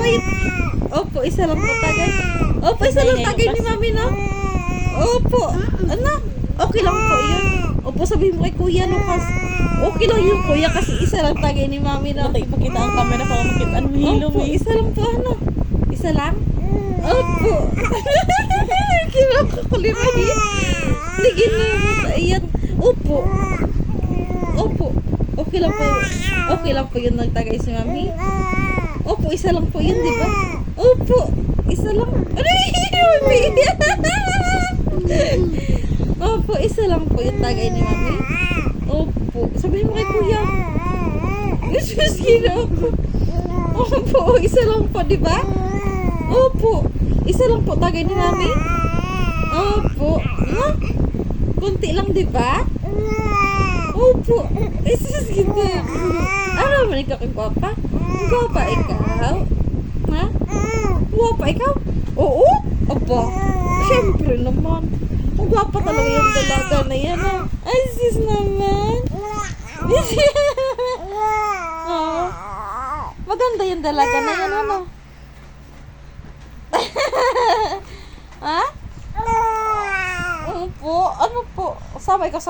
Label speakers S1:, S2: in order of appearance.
S1: Kahit, opo, isa lang po tagay. Opo, isa lang tagay ni mami, no? Opo, ano? Okay lang po yun. Opo, sabihin mo kay Kuya Lucas. Okay lang yun, Kuya, kasi isa lang tagay ni mami, no?
S2: Natin ipakita ang camera para makita ang hilom
S1: Opo, isa lang po, ano? Isa lang? Opo. Kinakakulimahi. Ligin na yung ayan. Opo. Opo. Okay lang po. Okay lang po yun nagtagay si mami. Opo, isa lang po yun, di ba? Opo. Isa lang. Aray! Mami! Opo, isa lang po yung tagay ni mami. Opo. Sabihin mo kay Kuya. Jesus, Ginoo. Opo, isa lang po, di ba? Opo. Isa lang po tagay ni mami. Opo. No? Kunti lang, di ba? Opo. Jesus, Ginoo. Ano naman ikaw kay Gwapa? Gwapa ikaw? Ha? Gwapa ikaw? Oo? Aba. Siyempre naman. Ang gwapa talaga yung dalaga na yan. Oh. Ay, sis naman. Oh. Maganda yung dalaga na yan, ano? Ha? Opo. Ano po? Sabay ka sa